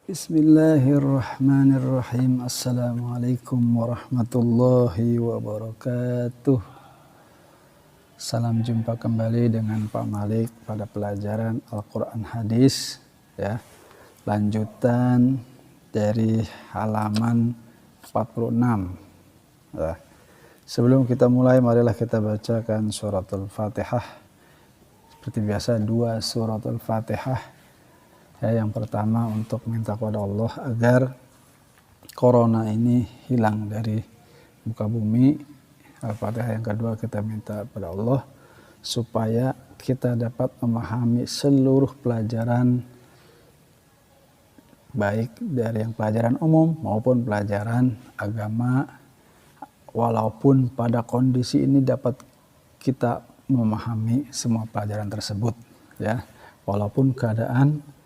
Bismillahirrahmanirrahim. Assalamualaikum warahmatullahi wabarakatuh. Salam jumpa kembali dengan Pak Malik pada pelajaran Al-Quran Hadis, ya. Lanjutan dari halaman 46. Ya. Sebelum kita mulai, marilah kita bacakan suratul Fatihah. Seperti biasa, 2 suratul Fatihah. Ya, yang pertama untuk minta kepada Allah agar corona ini hilang dari muka bumi. Al-Fatihah yang kedua kita minta kepada Allah supaya kita dapat memahami seluruh pelajaran, baik dari yang pelajaran umum maupun pelajaran agama, walaupun pada kondisi ini dapat kita memahami semua pelajaran tersebut, ya, walaupun keadaan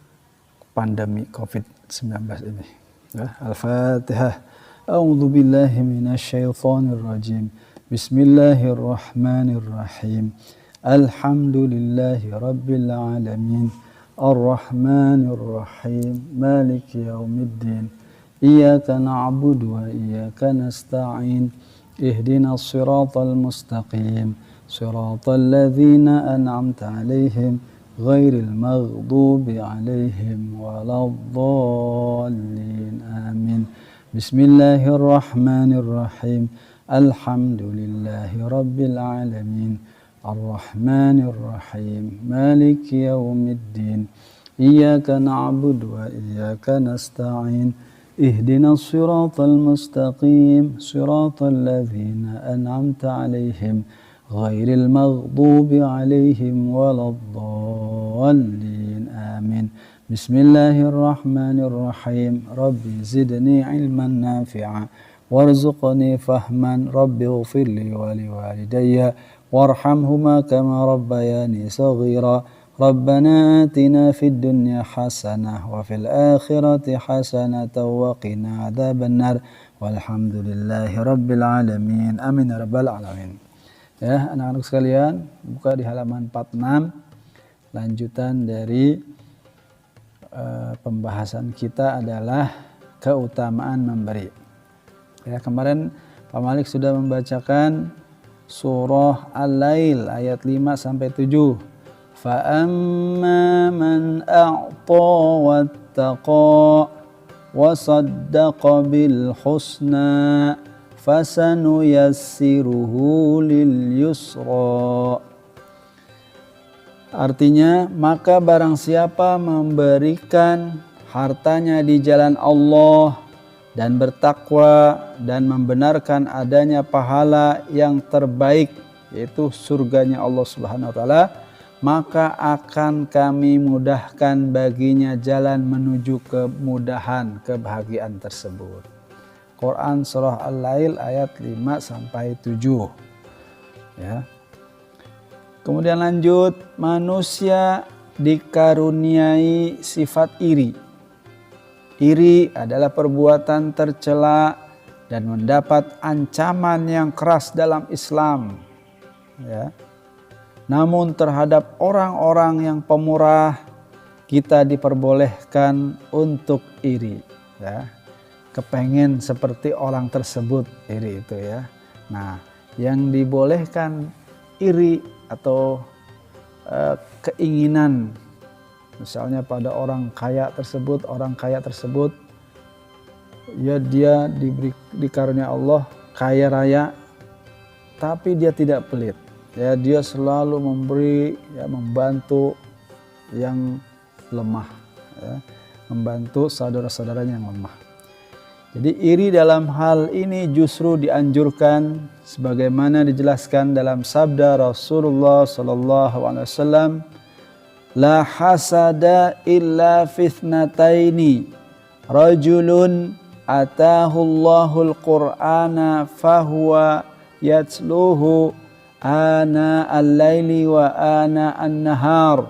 pandemi COVID-19 ini. Ya, Al-Fatihah. A'udzu billahi minasyaitonir rajim. Bismillahirrahmanirrahim. Alhamdulillahi rabbil alamin. Ar-Rahmanir Rahim. Maliki yaumiddin. Iyyaka na'budu wa iyyaka nasta'in. Ihdinas siratal mustaqim. Siratal ladzina an'amta 'alaihim غير المغضوب عليهم ولا الضالين آمين بسم الله الرحمن الرحيم الحمد لله رب العالمين الرحمن الرحيم مالك يوم الدين إياك نعبد وإياك نستعين اهدنا الصراط المستقيم صراط الذين أنعمت عليهم غير المغضوب عليهم ولا الضالين آمين بسم الله الرحمن الرحيم ربي زدني علما نافعا وارزقني فهما ربي اغفر لي ولوالدي وارحمهما كما ربياني صغيرا ربنا آتنا في الدنيا حسنة وفي الآخرة حسنة وقنا عذاب النار والحمد لله رب العالمين آمين يا رب العالمين. Ya, anak-anak sekalian, buka di halaman 46, lanjutan dari pembahasan kita adalah keutamaan memberi. Ya, kemarin Pak Malik sudah membacakan surah Al-Lail ayat 5 sampai 7. Fa amma man a'ta wattaqa wa saddaqa bil husna fasanuyassiruhu lil yusra. Artinya, maka barang siapa memberikan hartanya di jalan Allah dan bertakwa dan membenarkan adanya pahala yang terbaik, yaitu surganya Allah Subhanahu wa taala, maka akan kami mudahkan baginya jalan menuju kemudahan, kebahagiaan tersebut. Quran surah Al-Lail ayat 5 sampai 7. Ya. Kemudian lanjut, manusia dikaruniai sifat iri. Iri adalah perbuatan tercela dan mendapat ancaman yang keras dalam Islam. Ya. Namun terhadap orang-orang yang pemurah, kita diperbolehkan untuk iri. Ya. Kepengen seperti orang tersebut, iri itu ya. Nah, yang dibolehkan iri atau keinginan, misalnya pada orang kaya tersebut ya, dia dikarunia Allah kaya raya, tapi dia tidak pelit. Ya, dia selalu memberi, ya, membantu yang lemah, ya, membantu saudara-saudaranya yang lemah. Jadi iri dalam hal ini justru dianjurkan sebagaimana dijelaskan dalam sabda Rasulullah sallallahu alaihi wasallam, la hasada illa fitnataini rajulun atahallahul qur'ana fahuwa yatsluhu ana al-laili wa ana an-nahar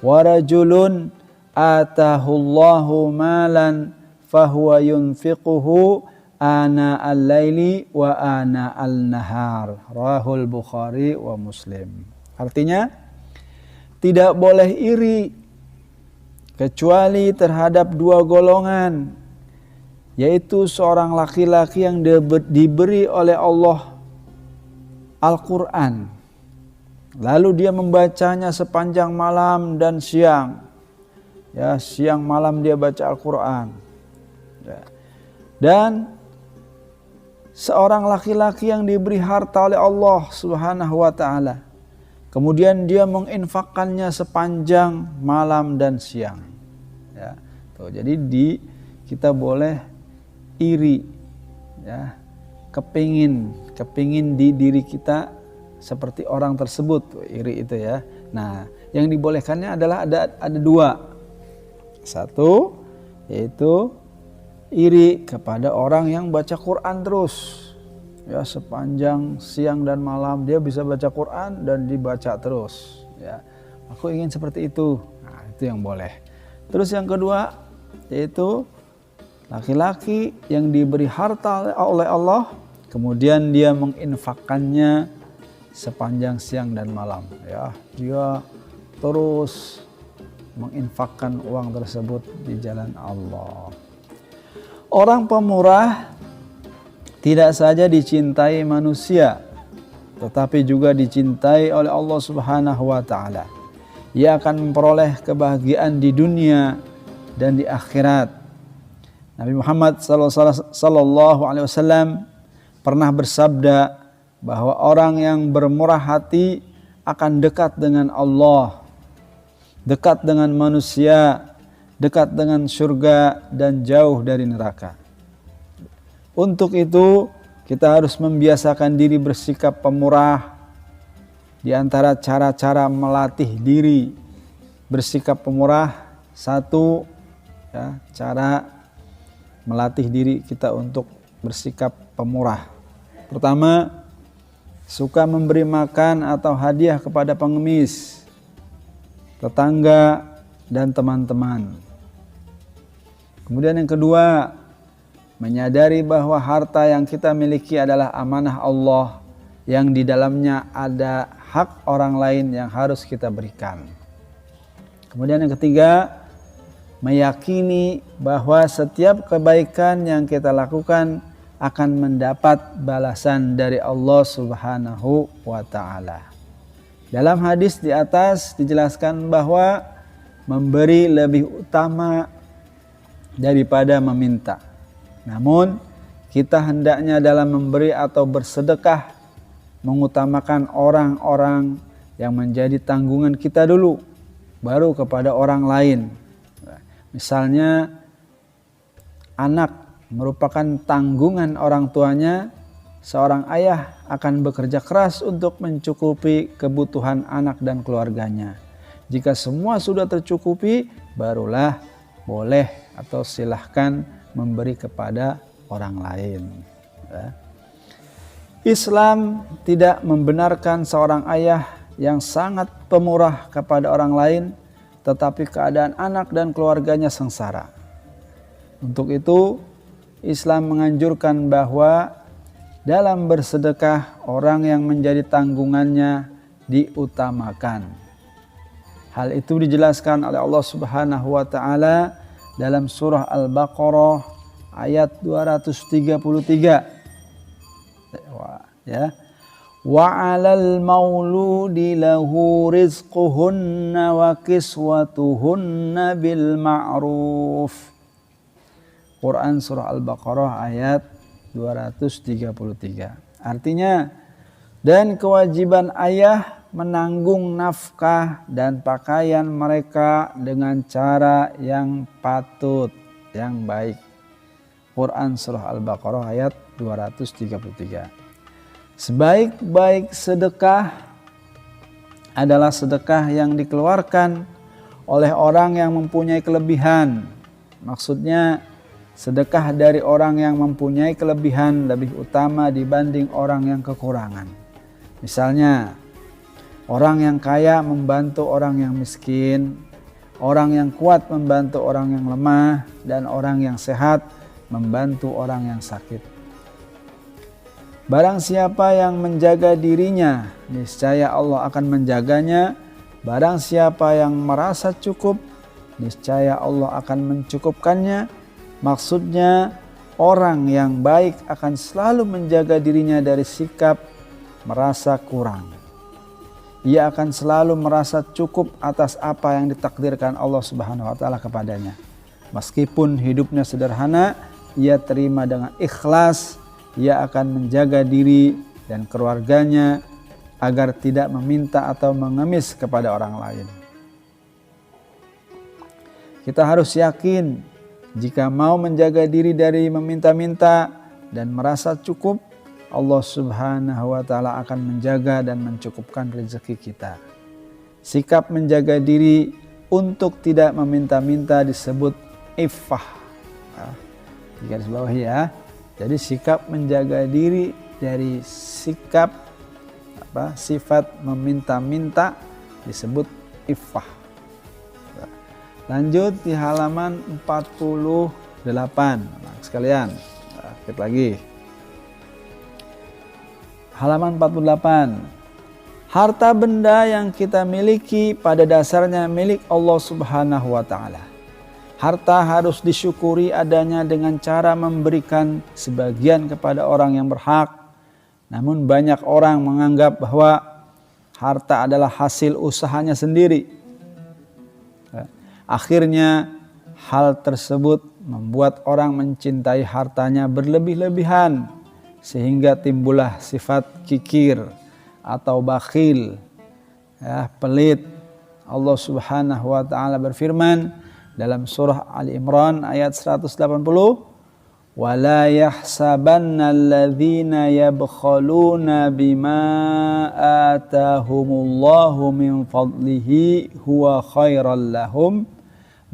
wa rajulun atahullahu malan fahuwa yunfiquhu ana al-laili wa ana al-nahar. Rahul Bukhari wa Muslim. Artinya, tidak boleh iri kecuali terhadap dua golongan, yaitu seorang laki-laki yang diberi oleh Allah Al-Quran, lalu dia membacanya sepanjang malam dan siang. Ya, siang malam dia baca Al-Quran. Ya. Dan seorang laki-laki yang diberi harta oleh Allah Subhanahu wa ta'ala, kemudian dia menginfakkannya sepanjang malam dan siang. Ya. Tuh, jadi kita boleh iri, ya, kepingin di diri kita seperti orang tersebut. Iri itu ya. Nah, yang dibolehkannya adalah ada dua. Satu, yaitu iri kepada orang yang baca Quran terus, ya, sepanjang siang dan malam dia bisa baca Quran dan dibaca terus, ya. Aku ingin seperti itu. Nah, itu yang boleh. Terus yang kedua, yaitu laki-laki yang diberi harta oleh Allah, kemudian dia menginfakkannya sepanjang siang dan malam, ya. Dia terus menginfakkan uang tersebut di jalan Allah. Orang pemurah tidak saja dicintai manusia, tetapi juga dicintai oleh Allah Subhanahu wa ta'ala. Ia akan memperoleh kebahagiaan di dunia dan di akhirat. Nabi Muhammad sallallahu alaihi wasallam pernah bersabda bahwa orang yang bermurah hati akan dekat dengan Allah, dekat dengan manusia, dekat dengan surga, dan jauh dari neraka. Untuk itu kita harus membiasakan diri bersikap pemurah. Di antara cara-cara melatih diri bersikap pemurah, satu, ya, cara melatih diri kita untuk bersikap pemurah. Pertama, suka memberi makan atau hadiah kepada pengemis, tetangga, dan teman-teman. Kemudian yang kedua, menyadari bahwa harta yang kita miliki adalah amanah Allah yang di dalamnya ada hak orang lain yang harus kita berikan. Kemudian yang ketiga, meyakini bahwa setiap kebaikan yang kita lakukan akan mendapat balasan dari Allah Subhanahu wa ta'ala. Dalam hadis di atas dijelaskan bahwa memberi lebih utama daripada meminta. Namun kita hendaknya dalam memberi atau bersedekah mengutamakan orang-orang yang menjadi tanggungan kita dulu, baru kepada orang lain. Misalnya anak merupakan tanggungan orang tuanya, seorang ayah akan bekerja keras untuk mencukupi kebutuhan anak dan keluarganya. Jika semua sudah tercukupi, barulah boleh atau silahkan memberi kepada orang lain. Islam tidak membenarkan seorang ayah yang sangat pemurah kepada orang lain, tetapi keadaan anak dan keluarganya sengsara. Untuk itu, Islam menganjurkan bahwa dalam bersedekah orang yang menjadi tanggungannya diutamakan. Hal itu dijelaskan oleh Allah Subhanahu wa ta'ala dalam surah Al-Baqarah ayat 233. Ya. Wa 'alal mauludi lahu rizquhunna wa kiswatuhunna bil ma'ruf. Quran surah Al-Baqarah ayat 233. Artinya, dan kewajiban ayah menanggung nafkah dan pakaian mereka dengan cara yang patut, yang baik. Quran surah Al-Baqarah ayat 233. Sebaik-baik sedekah adalah sedekah yang dikeluarkan oleh orang yang mempunyai kelebihan. Maksudnya, sedekah dari orang yang mempunyai kelebihan lebih utama dibanding orang yang kekurangan. Misalnya, orang yang kaya membantu orang yang miskin, orang yang kuat membantu orang yang lemah, dan orang yang sehat membantu orang yang sakit. Barang siapa yang menjaga dirinya, niscaya Allah akan menjaganya. Barang siapa yang merasa cukup, niscaya Allah akan mencukupkannya. Maksudnya orang yang baik akan selalu menjaga dirinya dari sikap merasa kurang. Ia akan selalu merasa cukup atas apa yang ditakdirkan Allah Subhanahu wa taala kepadanya. Meskipun hidupnya sederhana, ia terima dengan ikhlas. Ia akan menjaga diri dan keluarganya agar tidak meminta atau mengemis kepada orang lain. Kita harus yakin jika mau menjaga diri dari meminta-minta dan merasa cukup, Allah Subhanahu wa taala akan menjaga dan mencukupkan rezeki kita. Sikap menjaga diri untuk tidak meminta-minta disebut iffah. Di garis bawah ya. Jadi sikap menjaga diri dari sikap sifat meminta-minta disebut iffah. Lanjut di halaman 48. Nah, sekalian, kita lagi. Halaman 48. Harta benda yang kita miliki pada dasarnya milik Allah Subhanahu wa taala. Harta harus disyukuri adanya dengan cara memberikan sebagian kepada orang yang berhak. Namun banyak orang menganggap bahwa harta adalah hasil usahanya sendiri. Akhirnya hal tersebut membuat orang mencintai hartanya berlebih-lebihan, sehingga timbullah sifat kikir atau bakhil, pelit. Allah Subhanahu wa taala berfirman dalam surah Ali Imran ayat 180, "Wala yahsabanna alladzina yabkhaluna bima atahumullahu min fadlihi huwa khairal lahum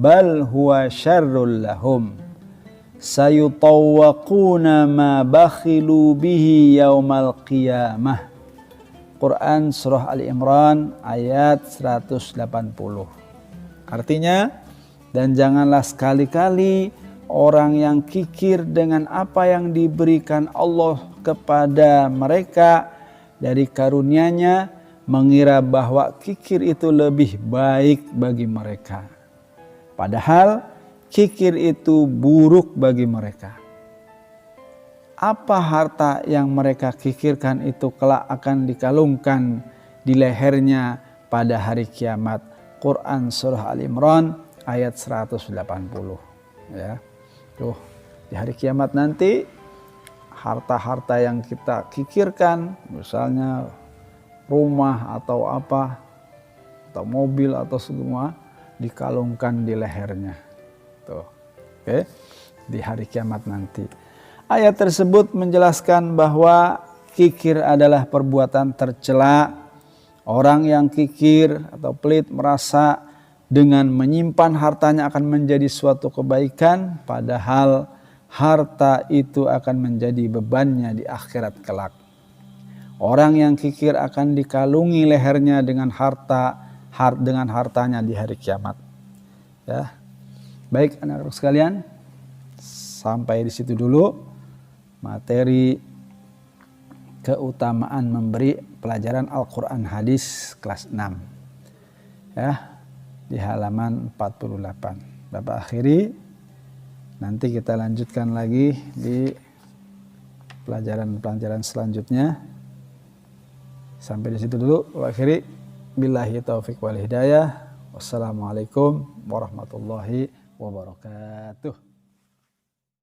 bal huwa syarrul lahum. Sayutawwaquna ma bakhilu bihi yaumal qiyamah." Quran surah Ali Imran ayat 180. Artinya, dan janganlah sekali-kali orang yang kikir dengan apa yang diberikan Allah kepada mereka dari karunia-Nya mengira bahwa kikir itu lebih baik bagi mereka. Padahal kikir itu buruk bagi mereka. Apa harta yang mereka kikirkan itu kelak akan dikalungkan di lehernya pada hari kiamat. Quran surah Al Imran ayat 180. Ya. Tuh, di hari kiamat nanti harta-harta yang kita kikirkan, misalnya rumah atau apa, atau mobil atau semua, dikalungkan di lehernya. Tuh. Oke. Di hari kiamat nanti. Ayat tersebut menjelaskan bahwa kikir adalah perbuatan tercela. Orang yang kikir atau pelit merasa dengan menyimpan hartanya akan menjadi suatu kebaikan, padahal harta itu akan menjadi bebannya di akhirat kelak. Orang yang kikir akan dikalungi lehernya dengan hartanya di hari kiamat. Ya. Baik anak-anak sekalian, sampai di situ dulu materi keutamaan memberi pelajaran Al-Quran Hadis kelas 6. Ya, di halaman 48. Bapak akhiri, nanti kita lanjutkan lagi di pelajaran-pelajaran selanjutnya. Sampai di situ dulu. Bapak akhiri, billahi taufiq wal hidayah. Wassalamualaikum warahmatullahi wabarakatuh.